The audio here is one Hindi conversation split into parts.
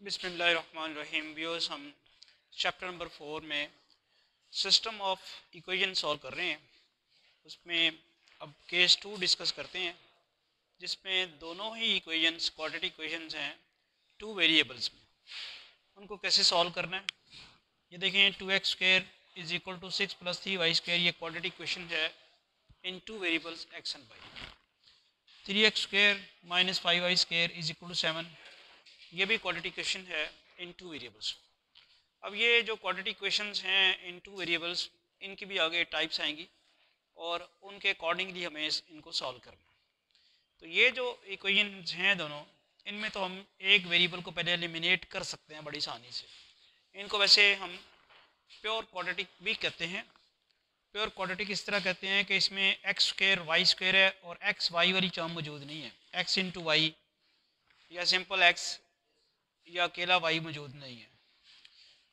बिस्मिल्लाहिर्रहमानिर्रहीम। व्यूअर्स, हम चैप्टर नंबर 4 में सिस्टम ऑफ इक्वेशन सॉल्व कर रहे हैं। उसमें अब केस 2 डिस्कस करते हैं, जिसमें दोनों ही इक्वेशंस क्वाड्रेटिक इक्वेशंस हैं टू वेरिएबल्स में। उनको कैसे सॉल्व करना है ये देखें। 2x² is equal to 6 + 3y², ये क्वाड्रेटिक इक्वेशन है in two variables x and y। 3x² - 5y² is equal to 7, ये भी क्वाड्रेटिक इक्वेशन है इन टू वेरिएबल्स। अब ये जो क्वाड्रेटिक इक्वेशंस हैं इन टू वेरिएबल्स, इनकी भी आगे टाइप्स आएंगी और उनके अकॉर्डिंगली हमें इनको सॉल्व करना है। तो ये जो इक्वेशंस हैं दोनों, इनमें तो हम एक वेरिएबल को पहले एलिमिनेट कर सकते हैं बड़ी आसानी से। इनको वैसे हम प्योर क्वाड्रेटिक भी कहते हैं। प्योर क्वाड्रेटिक इस तरह कहते हैं कि इसमें x² y² है और x y वाली टर्म मौजूद नहीं है, x × y या सिंपल x या अकेला y मौजूद नहीं है।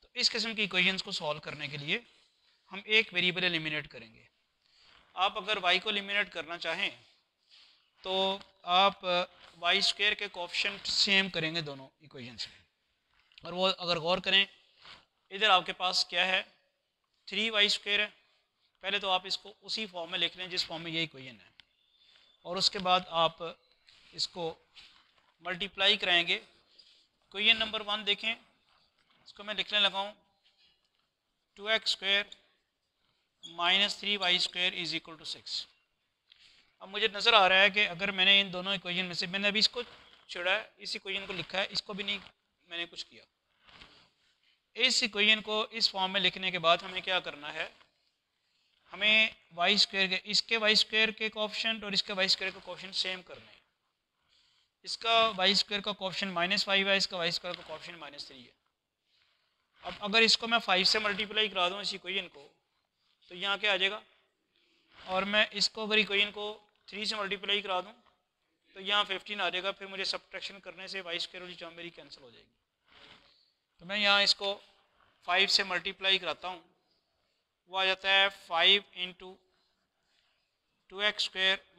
तो इस किस्म की इक्वेशंस को सॉल्व करने के लिए हम एक वेरिएबल एलिमिनेट करेंगे। आप अगर y को एलिमिनेट करना चाहें तो आप y² के कोएफिशिएंट सेम करेंगे दोनों इक्वेशंस में। और वो अगर गौर करें, इधर आपके पास क्या है, 3y² है। पहले तो आप इसको उसी फॉर्म में लिख लें जिस फॉर्म में ये इक्वेशन है, और उसके बाद आप इसको मल्टीप्लाई कराएंगे। इक्वेशन नंबर 1 देखें, इसको मैं लिखने लगा हूँ 2x² - 3y² is equal to 6। अब मुझे नज़र आ रहा है कि अगर मैंने इन दोनों इक्वेशन में से, मैंने अभी इसको छोड़ा है, इस इक्वेशन को लिखा है, इसको भी नहीं मैंने कुछ किया। इस इक्वेशन को इस फॉर्म में लिखने के बाद हमें क्या करना है, हमें y² के, इसके y² के कोएफिशिएंट और इसके y² के कोएफिशिएंट सेम करने हैं। इसका y² का कोएफिशिएंट -5 है, इसका y² का कोएफिशिएंट -3 है। अब अगर इसको मैं 5 से मल्टीप्लाई करा दूँ इस इक्वेशन को, तो यहाँ क्या आ जाएगा, और मैं इसको अगर इक्वेशन को 3 से मल्टीप्लाई करा दूँ तो यहाँ 15 आ जाएगा। फिर मुझे सब्ट्रैक्शन करने से y² वाली टर्म मेरी कैंसिल हो जाएगी। तो मैं यहाँ इसको 5 से मल्टीप्लाई कराता हूँ, वो आ जाता है 5 × 2x² -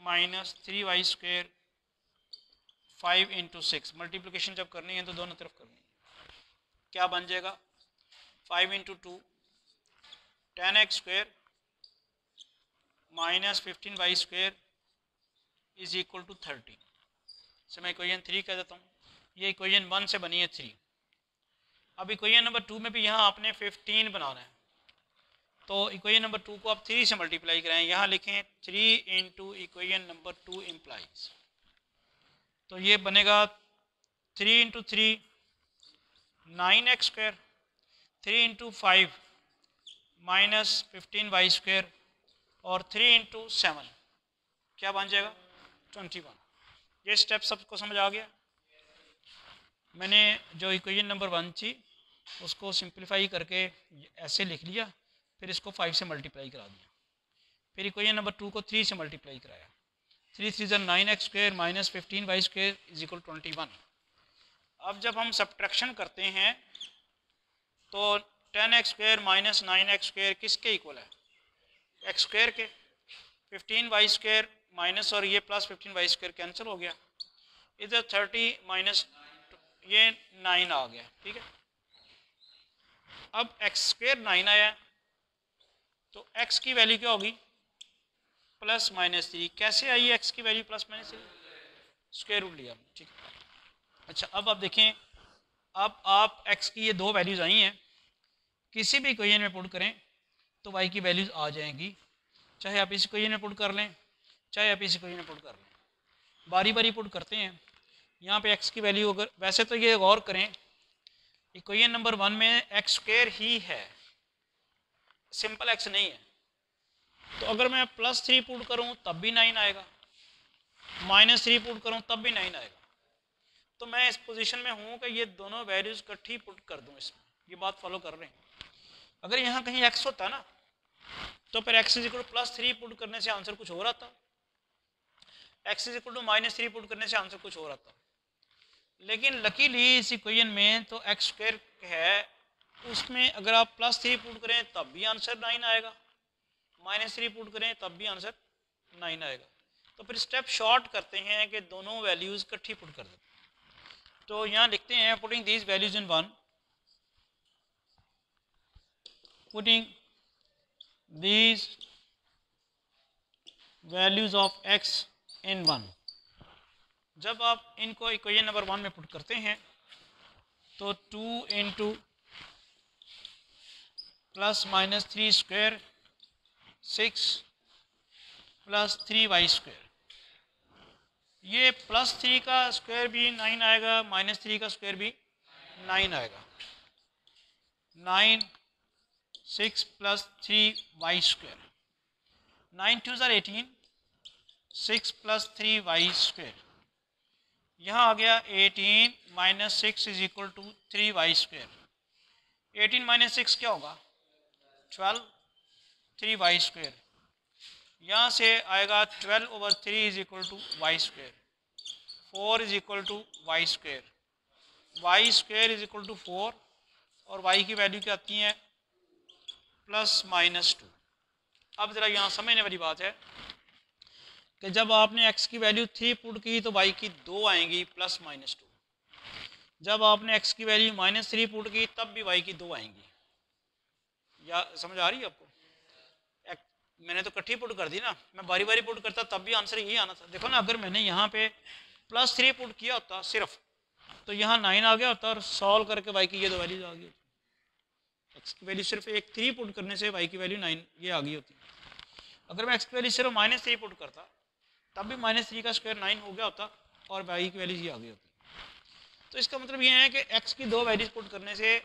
3y², 5 × 6। मल्टीप्लिकेशन जब करनी है तो दोनों तरफ करनी है। क्या बन जाएगा, 5 × 2 10x² - 15y² is equal to 30। से मैं इक्वेशन 3 कह देता हूँ। ये इक्वेशन 1 से बनी है 3। अब इक्वेशन नंबर 2 में भी यहाँ आपने 15 बनाना है, तो इक्वेशन नंबर 2 को आप 3 से मल्टीप्लाई कराएं। यहाँ लिखें 3 × इक्वेशन नंबर 2 इम्प्लाइज, तो ये बनेगा 3 × 3 9x², 3 × 5 -15y² और 3 × 7 क्या बन जाएगा, 21। ये स्टेप सबको समझ आ गया। मैंने जो इक्वेशन नंबर 1 थी उसको सिंप्लीफाई करके ऐसे लिख लिया, फिर इसको 5 से मल्टीप्लाई करा दिया, फिर इक्वेशन नंबर 2 को 3 से मल्टीप्लाई कराया। 3 3 9x² - 15y² इज इक्वल 21। अब जब हम सब्ट्रैक्शन करते हैं तो 10x² - 9x² किसके इक्वल है, x² के। 15y² माइनस और ये प्लस 15y² कैंसिल हो गया। इधर 30 माइनस ये 9 आ गया, ठीक है। अब x² 9 आया, तो x की वैल्यू क्या होगी, +-3। कैसे आई x की वैल्यू +-3, स्क्वायर रूट लिया, ठीक है। अच्छा, अब आप देखें, अब आप x की ये दो वैल्यूज़ आई हैं, किसी भी इक्वेशन में पुट करें तो y की वैल्यूज़ आ जाएंगी, चाहे आप इस इक्वेशन में पुट कर लें, चाहे आप इस इक्वेशन में पुट कर लें। बारी बारी पुट करते हैं। यहाँ पे x की वैल्यू, अगर वैसे तो ये गौर करें, इक्वेशन नंबर 1 में x² ही है, सिंपल x नहीं है। तो अगर मैं +3 पुट करूँ तब भी 9 आएगा, -3 पुट करूँ तब भी 9 आएगा। तो मैं इस पोजीशन में हूँ कि ये दोनों वैल्यूज इकट्ठी पुट कर दूँ इसमें। ये बात फॉलो कर रहे हैं। अगर यहाँ कहीं x होता ना, तो फिर x = +3 पुट करने से आंसर कुछ और आता, x = -3 पुट करने से आंसर कुछ और आता। लेकिन लकीली इस इक्वेशन में तो x² है, उसमें अगर आप +3 पुट करें तब भी आंसर 9 आएगा, -3 पुट करें तब भी आंसर 9 आएगा। तो फिर स्टेप शॉर्ट करते हैं कि दोनों वैल्यूज़ इकट्ठी पुट कर देते हैं। तो यहाँ लिखते हैं putting these values in 1, putting these values of x इन 1। जब आप इनको इक्वेशन नंबर 1 में पुट करते हैं तो 2 into plus minus 3 square 6 plus 3y square, ये प्लस 3 का स्क्वायर भी 9 आएगा, माइनस 3 का स्क्वायर भी 9 आएगा। 9 6 प्लस 3y स्क्वायर, 9 2 ज़ार 18, 6 प्लस 3y स्क्वायर, यहाँ आ गया 18 minus 6 is equal to 3y square. 18 minus 6 क्या होगा 12, 3y स्क्वायर, यहाँ से आएगा 12 over 3 is equal to y square, 4 is equal to y square, y square is equal to 4 और y की वैल्यू क्या आती है प्लस माइनस 2। अब ज़रा यहाँ समझने वाली बात है कि जब आपने x की वैल्यू 3 पुट की तो y की 2 आएंगी प्लस माइनस 2, जब आपने x की वैल्यू माइनस 3 पुट की तब भी y की 2 आएंगी। या समझ आ रही है आपको? मैंने तो इकट्ठी पुट कर दी ना, मैं बारी बारी पुट करता तब भी आंसर यही आना था। देखो ना, अगर मैंने यहाँ पे प्लस 3 पुट किया होता सिर्फ तो यहाँ 9 आ गया होता और सॉल्व करके y की ये 2 वैल्यूज आ गई होती। x की वैल्यू सिर्फ एक 3 पुट करने से y की वैल्यू 9 ये आ गई होती। अगर मैं x की वैल्यू सिर्फ माइनस 3 पुट करता तब भी माइनस 3 का स्क्वायर 9 हो गया होता और y की वैल्यू ये आ गई होती। तो इसका मतलब ये है कि x की 2 वैल्यूज पुट करने से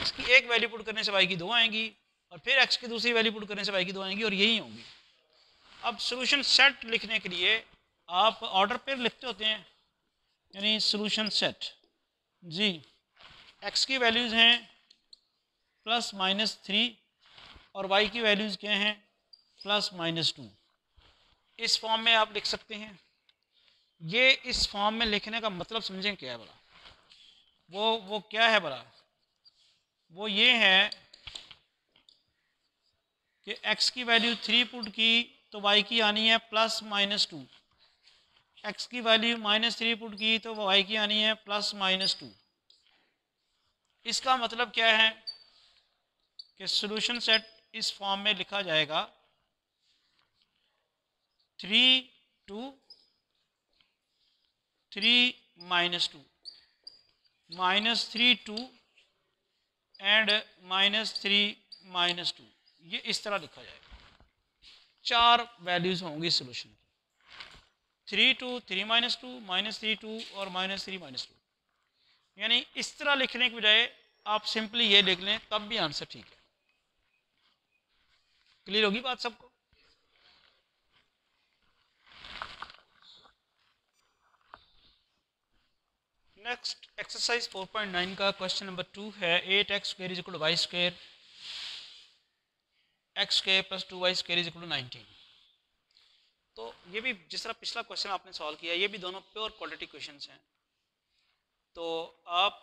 x की एक वैल्यू पुट करने से y की 2 आएंगी और फिर x की दूसरी वैल्यू पुट करने से y की 2 आएंगी और यही होंगी। अब सॉल्यूशन सेट लिखने के लिए आप ऑर्डर पे लिखते होते हैं, यानी सॉल्यूशन सेट जी, x की वैल्यूज़ हैं प्लस माइनस 3 और y की वैल्यूज़ क्या हैं प्लस माइनस 2। इस फॉर्म में आप लिख सकते हैं। ये इस फॉर्म में लिखने का मतलब समझें क्या है भला? वो क्या है भला? वो ये है कि x की वैल्यू 3 पुट की तो y की आनी है प्लस माइनस 2, x की वैल्यू माइनस 3 पुट की तो y की आनी है प्लस माइनस 2। इसका मतलब क्या है कि सॉल्यूशन सेट इस फॉर्म में लिखा जाएगा 3 2 3 minus 2 minus 3 2 and minus 3 minus 2। ये इस तरह लिखा जाएगा। 4 वैल्यूज होंगी सॉल्यूशन की, 3 2 3 माइनस 2 माइनस 3 2 और माइनस 3 माइनस 2। यानी इस तरह लिखने के बजाय आप सिंपली ये लिख लें तब भी आंसर ठीक है। क्लियर होगी बात सबको? नेक्स्ट एक्सरसाइज 4.9 का क्वेश्चन नंबर 2 है 8x square is equal to y square x square plus 2y square is equal to 19। तो ये भी जिस तरह पिछला क्वेश्चन आपने सॉल्व किया, ये भी दोनों प्योर क्वाड्रेटिक क्वेश्चंस हैं। तो आप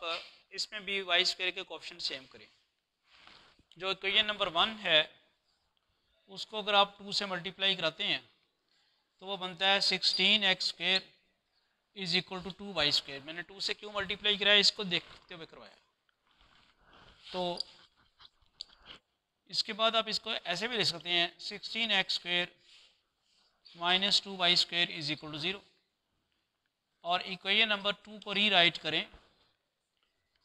इसमें भी वाई स्क्वायर के कोएफिशिएंट सेम करें। जो इक्वेशन नंबर 1 है उसको अगर आप 2 से मल्टीप्लाई कराते हैं तो वो बनता है 16x square is equal to 2y square. मैंने 2 से क्यों मल्टीप्लाई कराया इसको देखते हुए करवाया। तो इसके बाद आप इसको ऐसे भी लिख सकते हैं 16x square minus 2y square is equal to 0 और इक्वेशन नंबर 2 को रीराइट करें,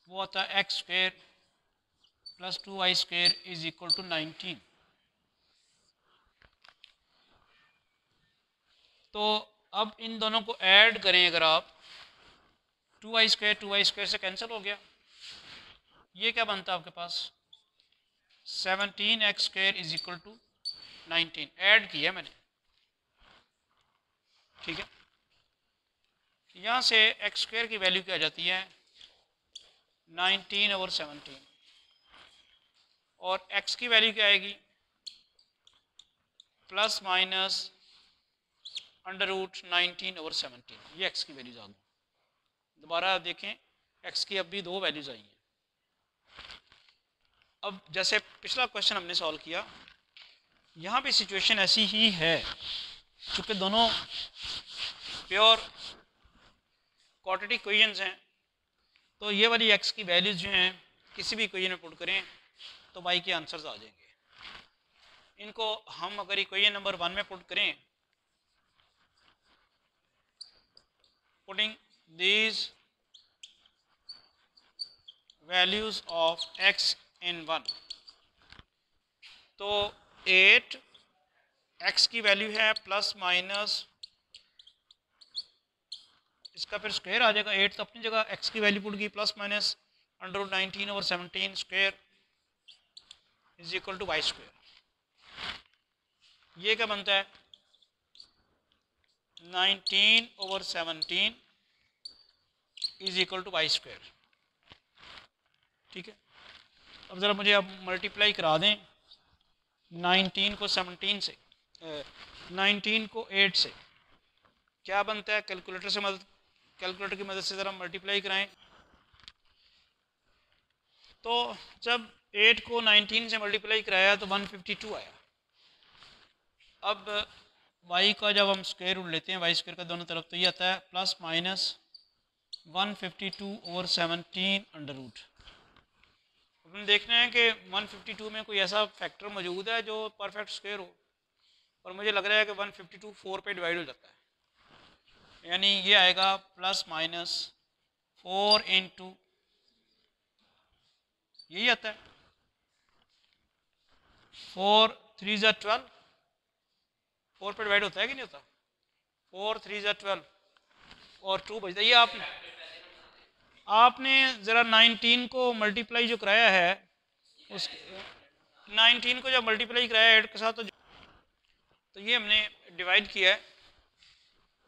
वो आता है x square plus 2y square is equal to 19। तो अब इन दोनों को ऐड करें, अगर आप 2y स्क्वायर से कैंसिल हो गया, ये क्या बनता है आपके पास 17x square is equal to 19। Add किया मैंने, ठीक है। यहाँ से x स्क्वायर की वैल्यू क्या आ जाती है 19 ओवर 17 और x की वैल्यू क्या आएगी plus minus under root 19 over 17। ये x की वैल्यूज आ गई। दोबारा देखें x की अब भी 2 वैल्यूज आई हैं। अब जैसे पिछला क्वेश्चन हमने सॉल्व किया, यहाँ भी सिचुएशन ऐसी ही है, चूँकि दोनों प्योर क्वाड्रेटिक इक्वेशंस हैं तो ये वाली एक्स की वैल्यूज़ जो हैं किसी भी इक्वेशन में पुट करें तो वाई के आंसर्स आ जाएंगे। इनको हम अगर इक्वेशन नंबर 1 में पुट करें, putting these values of X in 1, तो 8 एक्स की वैल्यू है प्लस माइनस इसका फिर स्क्वायर आ जाएगा। 8 तो अपनी जगह, एक्स की वैल्यू पुट की plus minus √19/17 square is equal to y square. ये क्या बनता है 19/17 is equal to y square. ठीक है, अब ज़रा मुझे अब मल्टीप्लाई करा दें 19 को 17 से, 19 को 8 से, क्या बनता है कैलकुलेटर की मदद से ज़रा मल्टीप्लाई कराएं। तो जब 8 को 19 से मल्टीप्लाई कराया तो 152 आया। अब y का जब हम स्क्वायर रूट लेते हैं, वाई स्क्वायर का दोनों तरफ, तो ये आता है प्लस माइनस 152/17 अंडर रूट। अपन देखना है कि 152 में कोई ऐसा फैक्टर मौजूद है जो परफेक्ट स्क्वायर हो, और मुझे लग रहा है कि 152 4 पे डिवाइड हो जाता है, यानी ये आएगा प्लस माइनस 4 इंटू, यही आता है 4 3 ज़ा 12, 4 पे डिवाइड होता है कि नहीं होता, 4 3 ज़ा 12 और 2 बचता है। ये आपने ज़रा 19 को मल्टीप्लाई जो कराया है, उस 19 को जब मल्टीप्लाई कराया 8 के साथ, तो ये हमने डिवाइड किया है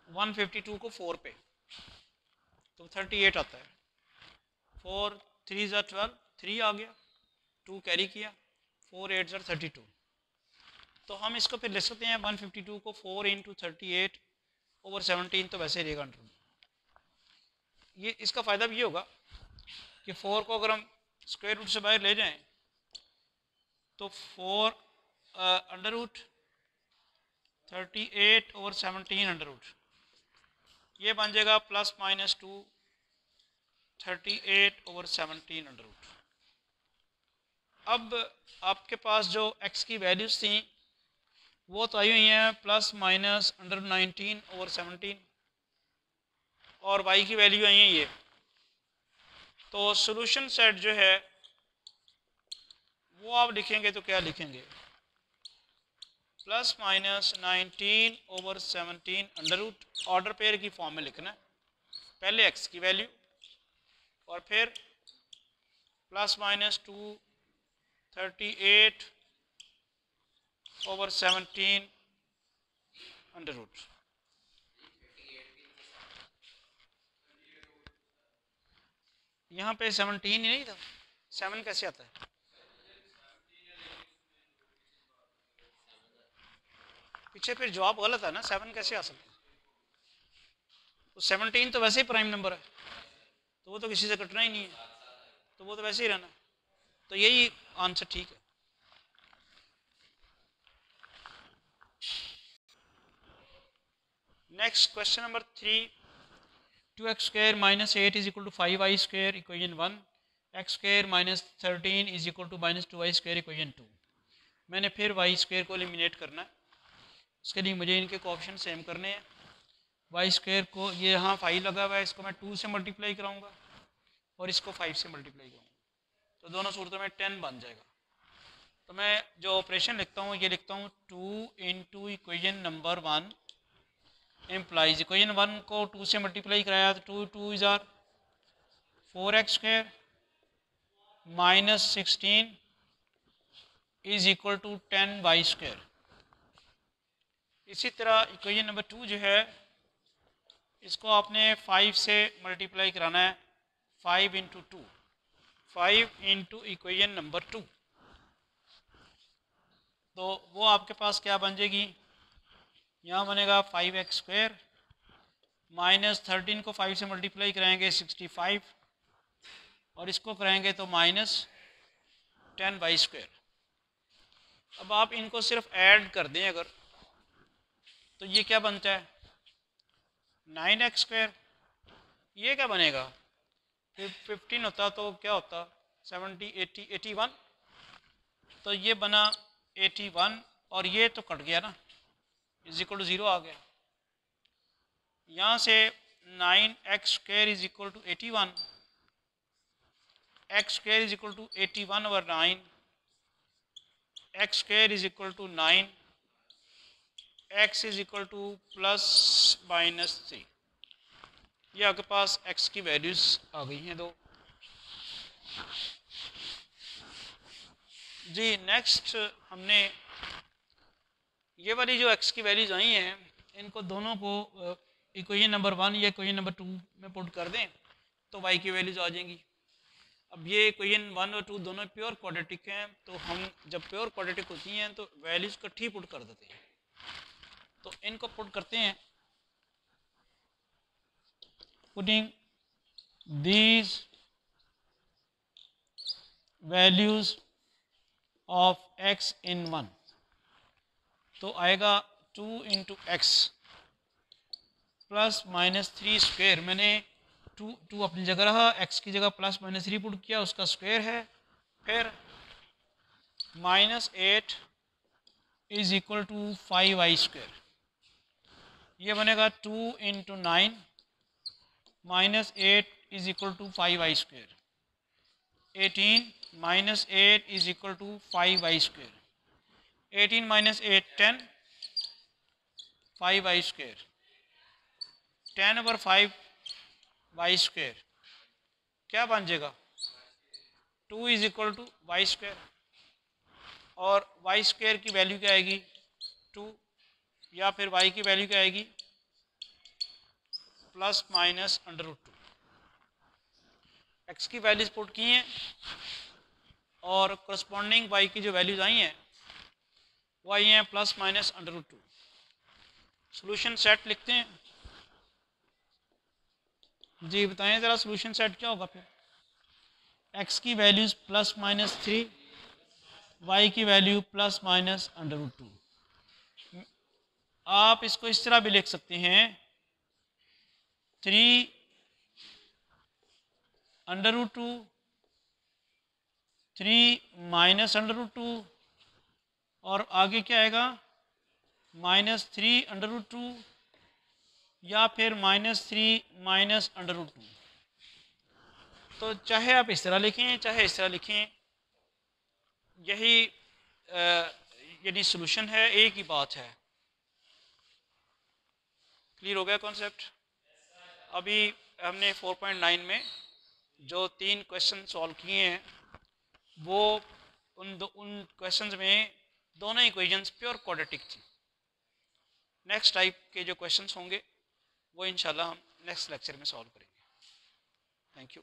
152 को 4 पे, तो 38 आता है। 4 3 ज़ा 12, 3 आ गया, 2 कैरी किया, 4 8 ज़ा 32। तो हम इसको फिर लिख सकते हैं 152 को 4 इंटू 38/17, तो वैसे रहेगा अंडर। ये इसका फ़ायदा भी ये होगा कि 4 को अगर हम स्क्वायर रूट से बाहर ले जाएं तो 4 अंडर रूट 38/17 अंडर रूट, ये बन जाएगा प्लस माइनस 2 38/17 अंडर रूट। अब आपके पास जो x की वैल्यूज़ थी वो तो आई हुई हैं प्लस माइनस √19/17, और y की वैल्यू आई है ये। तो सॉल्यूशन सेट जो है वो आप लिखेंगे तो क्या लिखेंगे, plus minus 19/17 under root, order pair की फॉर्म में लिखना है, पहले x की वैल्यू और फिर प्लस माइनस 2 38/17 अंडर रूट। यहाँ पे 17 ही नहीं था, 7 कैसे आता है, पीछे फिर जवाब गलत है ना, 7 कैसे आ सकता है, तो 17 तो वैसे ही प्राइम नंबर है, तो वो तो किसी से कटना ही नहीं है, तो वो तो वैसे ही रहना, तो यही आंसर ठीक है। Next question number 3, 2x² - 8 is equal to 5y² equation 1, x² - 13 is equal to -2y² equation 2। मैंने फिर y² को एलिमिनेट करना है, उसके लिए मुझे इनके कोएफिशिएंट सेम करने हैं। y² को, ये यहाँ 5 लगा हुआ है, इसको मैं 2 से मल्टीप्लाई कराऊंगा और इसको 5 से मल्टीप्लाई करूँगा, तो दोनों सूरतों में 10 बन जाएगा। तो मैं जो ऑपरेशन लिखता हूँ ये लिखता हूँ 2 into equation number 1 implies, equation 1 को 2 से मल्टीप्लाई कराया तो 2 2 = 4x² - 16 is equal to 10y²। इसी तरह इक्वेशन नंबर 2 जो है इसको आपने 5 से मल्टीप्लाई कराना है, 5 इंटू 2, 5 इंटू इक्वेशन नंबर 2, तो वो आपके पास क्या बन जाएगी, यहाँ बनेगा 5x² - 13 को 5 से मल्टीप्लाई कराएंगे 65, और इसको कराएंगे तो -10y²। अब आप इनको सिर्फ ऐड कर दें अगर, तो ये क्या बनता है 9x², ये क्या बनेगा 15 होता तो क्या होता 70 80 81, तो ये बना 81 और ये तो कट गया ना, इज इक्वल टू 0 आ गया। यहाँ से 9x² is equal to 81, x² is equal to 81 over 9, x² is equal to 9, x is equal to ±3। ये आपके पास x की वैल्यूज़ आ गई हैं दो। जी नेक्स्ट हमने ये वाली जो x की वैल्यूज़ आई हैं इनको दोनों को इक्वेशन नंबर 1 या इक्वेशन नंबर 2 में पुट कर दें तो y की वैल्यूज़ आ जाएंगी। अब ये इक्वेशन 1 और 2 दोनों प्योर क्वाड्रेटिक हैं, तो हम जब प्योर क्वाड्रेटिक होती हैं तो वैल्यूज़ इकट्ठी पुट कर देते हैं। तो इनको पुट करते हैं, putting these values of x इन 1, तो आएगा 2 इंटू एक्स प्लस -3²। मैंने 2 अपनी जगह रहा, x की जगह +-3 पुट किया, उसका स्क्वायर है। फिर -8 इज इक्वल टू 5y², ये बनेगा 2 into 9 -8 is equal to 5y², 18 -8 is equal to 5y², 18 -8 10, 5y², 10 over 5y², क्या बन जाएगा 2 इज इक्वल टू y², और y² की वैल्यू क्या आएगी 2, या फिर y की वैल्यू क्या आएगी ±√2। x की वैल्यूज पुट की हैं और करस्पॉन्डिंग y की जो वैल्यूज आई हैं वो आई हैं ±√2। सॉल्यूशन सेट लिखते हैं। जी बताएं ज़रा सॉल्यूशन सेट क्या होगा फिर। x की वैल्यूज +-3, y की वैल्यू ±√2। आप इसको इस तरह भी लिख सकते हैं 3 √2, 3 -√2 और आगे क्या आएगा -3√2 या फिर -3 -√2। तो चाहे आप इस तरह लिखें चाहे इस तरह लिखें, यही यानी सॉल्यूशन है, एक ही बात है। क्लियर हो गया कॉन्सेप्ट। अभी हमने 4.9 में जो 3 क्वेश्चन सॉल्व किए हैं वो उन क्वेश्चंस में दोनों इक्वेशंस प्योर क्वाड्रेटिक थी। नेक्स्ट टाइप के जो क्वेश्चंस होंगे वो इंशाल्लाह हम नेक्स्ट लेक्चर में सॉल्व करेंगे। Thank you.